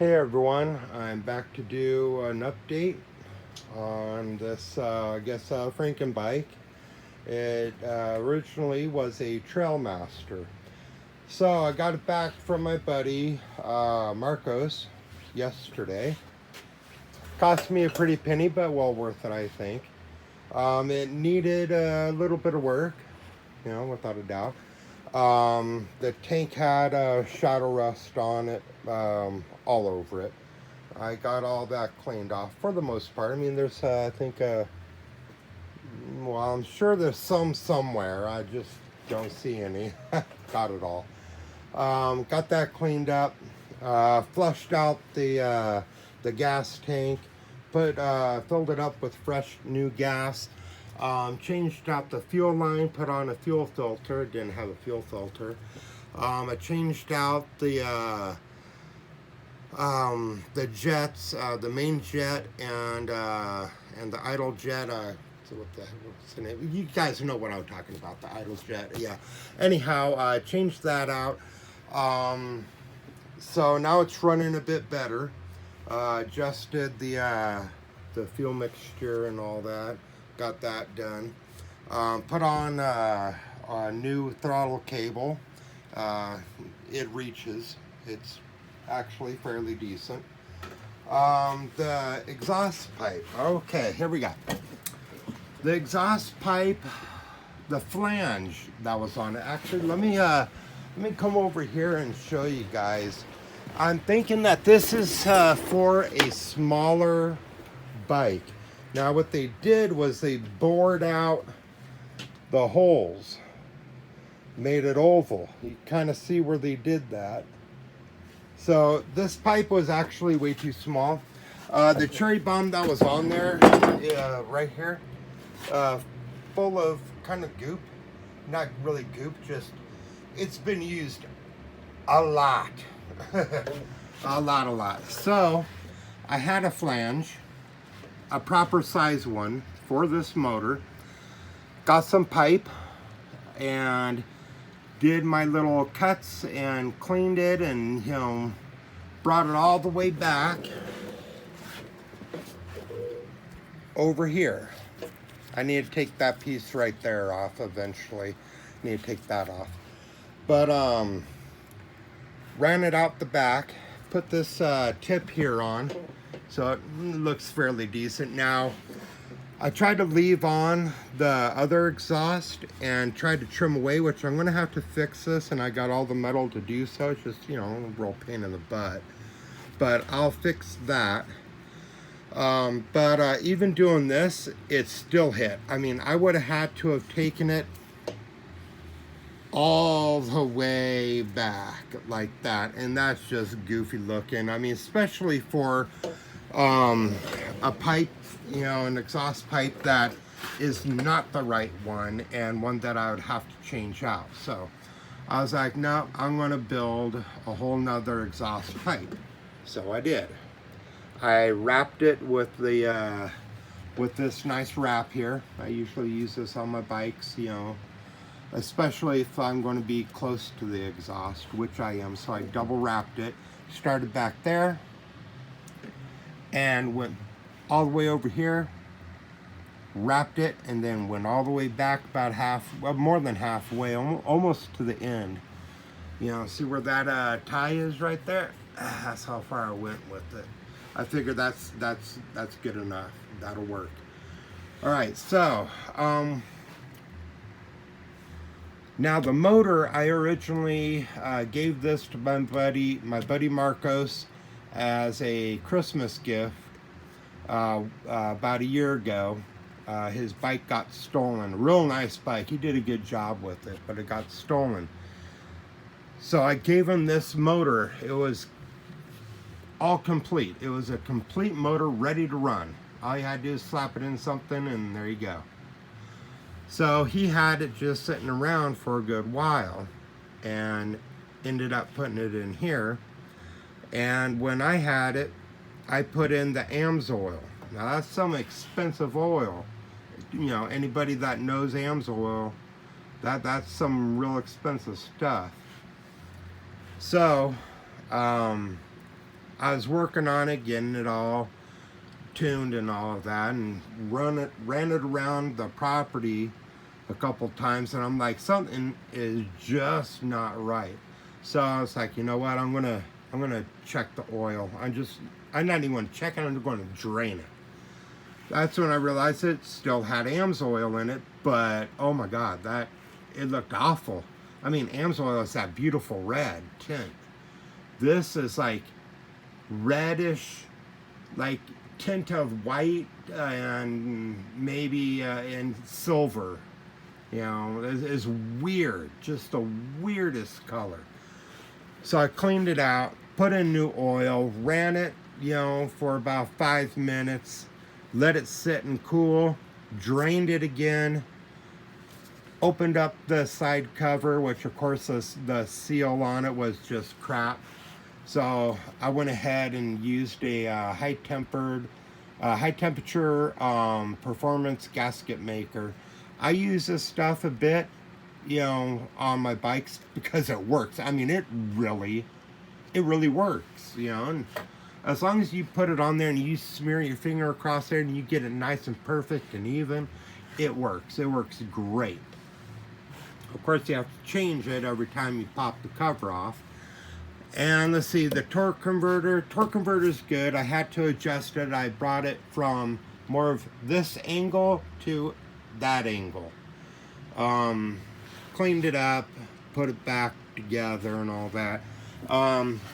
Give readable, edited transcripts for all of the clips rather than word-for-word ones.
Hey everyone, I'm back to do an update on this, Franken bike. It originally was a Trailmaster. So I got it back from my buddy Marcos yesterday. Cost me a pretty penny, but well worth it, I think. It needed a little bit of work, without a doubt. The tank had shadow rust on it, all over it. I got all that cleaned off for the most part. I mean, there's, I'm sure there's some somewhere. I just don't see any. Got it all. Got that cleaned up. Flushed out the gas tank. Filled it up with fresh new gas. Changed out the fuel line. Put on a fuel filter. It didn't have a fuel filter. I changed out the jets, the main jet and the idle jet. So what's the name? You guys know what I'm talking about. The idle jet. Yeah. Anyhow, I changed that out. So now it's running a bit better. Adjusted the fuel mixture and all that. Got that done. Put on a new throttle cable. It reaches. It's actually fairly decent. The exhaust pipe. Okay, here we go. The exhaust pipe, the flange that was on it. Actually, let me come over here and show you guys. I'm thinking that this is for a smaller bike. Now, what they did was they bored out the holes, made it oval. You kind of see where they did that. So this pipe was actually way too small. The cherry bomb that was on there, right here, full of kind of goop. Not really goop, just it's been used a lot. a lot. So I had a flange, a proper size one for this motor. Got some pipe and did my little cuts and cleaned it and, brought it all the way back over here. I need to take that piece right there off eventually. Need to take that off. But, ran it out the back, put this tip here on, so it looks fairly decent. Now, I tried to leave on the other exhaust and tried to trim away, which I'm going to have to fix this, and I got all the metal to do so. It's just, a real pain in the butt. But I'll fix that. Even doing this, it still hit. I mean, I would have had to have taken it all the way back like that, and that's just goofy looking. I mean, especially for a pipe, an exhaust pipe that is not the right one and one that I would have to change out. So I was like, no, I'm going to build a whole nother exhaust pipe. So I did. I wrapped it with the with this nice wrap here. I usually use this on my bikes, especially if I'm going to be close to the exhaust, which I am. So I double wrapped it, started back there, and went all the way over here, wrapped it, and then went all the way back about more than halfway, almost to the end. See where that tie is right there? That's how far I went with it. I figured that's good enough. That'll work. All right, so now the motor, I originally gave this to my buddy Marcos as a Christmas gift about a year ago. His bike got stolen. A real nice bike. He did a good job with it, but it got stolen. So I gave him this motor. It was all complete. It was a complete motor ready to run. All you had to do is slap it in something and there you go. So he had it just sitting around for a good while and ended up putting it in here. And when I had it, I put in the AMSOIL. Now that's some expensive oil. Anybody that knows AMSOIL, that's some real expensive stuff. So I was working on it, getting it all tuned and all of that, and ran it around the property a couple times, and I'm like, something is just not right. So I was like, you know what, I'm gonna check the oil. I'm not even gonna check it, I'm gonna drain it. That's when I realized it still had AMSOIL in it, but oh my god, it looked awful. I mean, AMSOIL is that beautiful red tint. This is like reddish, like tint of white and maybe in silver. You know, it's weird, just the weirdest color. So I cleaned it out, put in new oil, ran it, you know, for about 5 minutes, let it sit and cool, drained it again, opened up the side cover, which of course the seal on it was just crap. So I went ahead and used a high temperature performance gasket maker. I use this stuff a bit, you know, on my bikes because it works. I mean, it really works, you know. And as long as you put it on there and you smear your finger across there and you get it nice and perfect and even, it works. It works great. Of course, you have to change it every time you pop the cover off. And let's see, the torque converter. Torque converter is good. I had to adjust it. I brought it from more of this angle to that angle. Cleaned it up, put it back together and all that.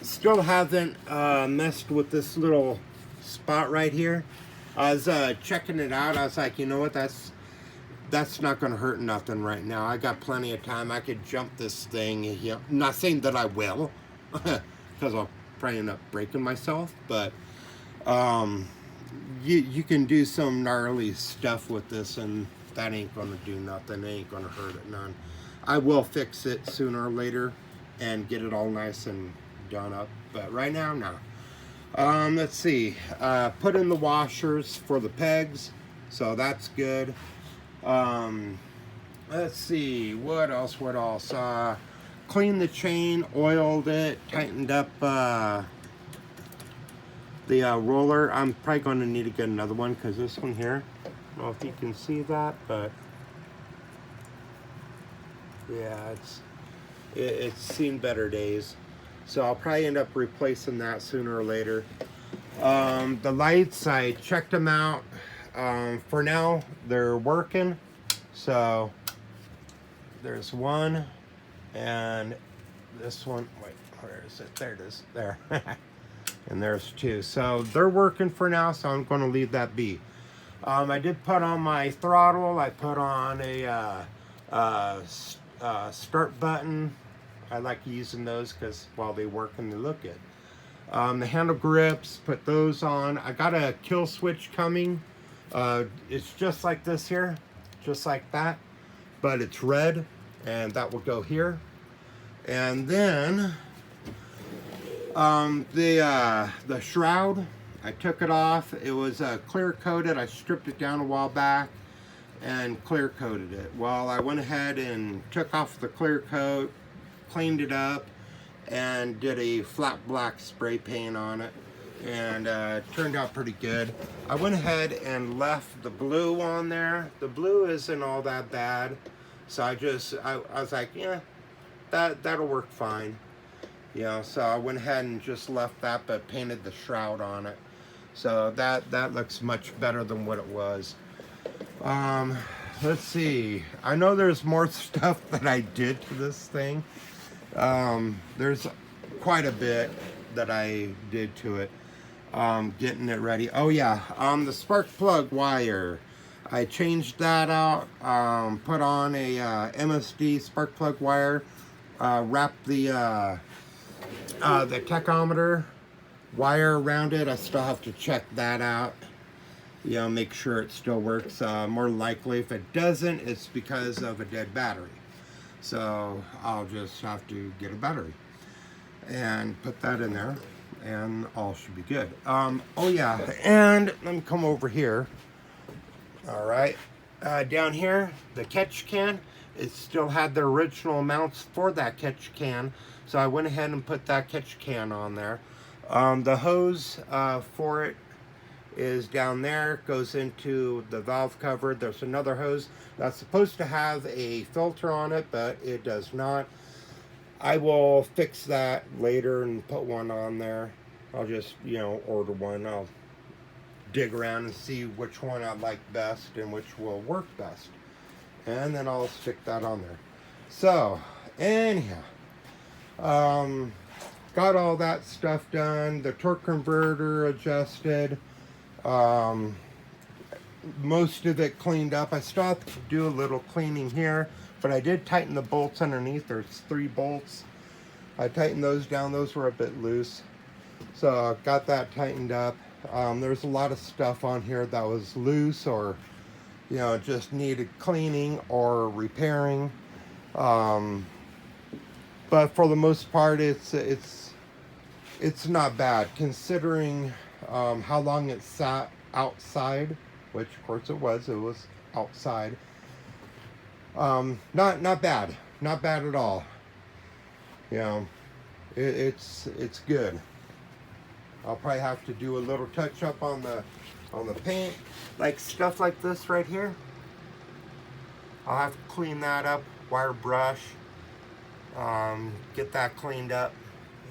Still haven't messed with this little spot right here. I was checking it out. I was like, you know what, that's not going to hurt nothing right now. I got plenty of time. I could jump this thing. You know, I'm not saying that I will, because I'll probably end up breaking myself. But you can do some gnarly stuff with this, and that ain't going to do nothing. It ain't going to hurt it none. I will fix it sooner or later and get it all nice and done up. But right now, no. Let's see. Put in the washers for the pegs, so that's good. Let's see, what else? Cleaned the chain, oiled it, tightened up the roller. I'm probably going to need to get another one because this one here, I don't know if you can see that, but yeah, it's seen better days. So I'll probably end up replacing that sooner or later. The lights, I checked them out. For now, they're working. So there's one, and this one, wait, where is it? There it is, there. And there's two. So they're working for now, so I'm going to leave that be. I did put on my throttle. I put on a start button. I like using those because while they work and they look good. The handle grips, put those on. I got a kill switch coming. It's just like this here, just like that, but it's red, and that will go here. And then the shroud, I took it off. It was clear coated. I stripped it down a while back and clear coated it. Well, I went ahead and took off the clear coat, cleaned it up, and did a flat black spray paint on it, and it turned out pretty good. I went ahead and left the blue on there. The blue isn't all that bad, so I was like, yeah, that'll work fine, you know. So I went ahead and just left that, but painted the shroud on it, so that looks much better than what it was. Let's see, I know there's more stuff that I did to this thing. There's quite a bit that I did to it, getting it ready. Oh yeah, the spark plug wire, I changed that out, put on a MSD spark plug wire, wrapped the tachometer wire around it. I still have to check that out, you know, make sure it still works. More likely if it doesn't, it's because of a dead battery. So I'll just have to get a battery and put that in there, and all should be good. Oh yeah, and let me come over here. All right, down here, the catch can, it still had the original mounts for that catch can, so I went ahead and put that catch can on there. The hose for it is down there, goes into the valve cover. There's another hose that's supposed to have a filter on it, but it does not. I will fix that later and put one on there. I'll just, order one. I'll dig around and see which one I like best and which will work best. And then I'll stick that on there. So, anyhow, got all that stuff done. The torque converter adjusted. Most of it cleaned up. I still have to do a little cleaning here, but I did tighten the bolts underneath. There's 3 bolts. I tightened those down. Those were a bit loose. So I got that tightened up. There's a lot of stuff on here that was loose or, just needed cleaning or repairing. But for the most part, it's not bad considering how long it sat outside, which of course it was outside. Not bad at all. It's good. I'll probably have to do a little touch up on the paint, like stuff like this right here. I'll have to clean that up, wire brush, get that cleaned up,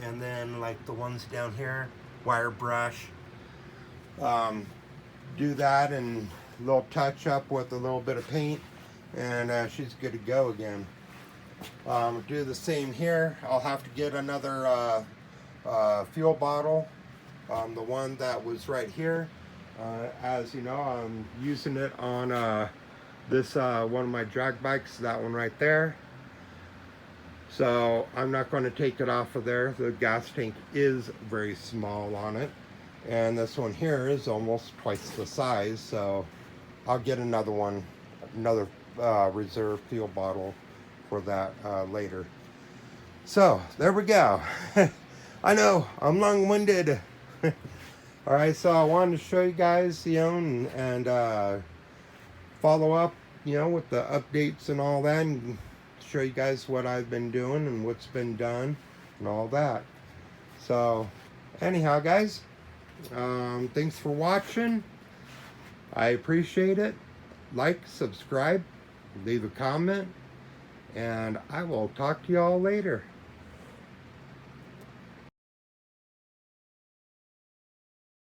and then like the ones down here, wire brush, do that and a little touch up with a little bit of paint, and she's good to go again. Do the same here. I'll have to get another fuel bottle, the one that was right here. As you know, I'm using it on this one of my drag bikes, that one right there. So I'm not going to take it off of there. The gas tank is very small on it, and this one here is almost twice the size, so I'll get another one, another reserve fuel bottle for that later. So there we go. I know I'm long-winded. All right, so I wanted to show you guys, and follow up, with the updates and all that, and show you guys what I've been doing and what's been done and all that. So anyhow, guys, thanks for watching. I appreciate it. Like, subscribe, leave a comment, and I will talk to you all later.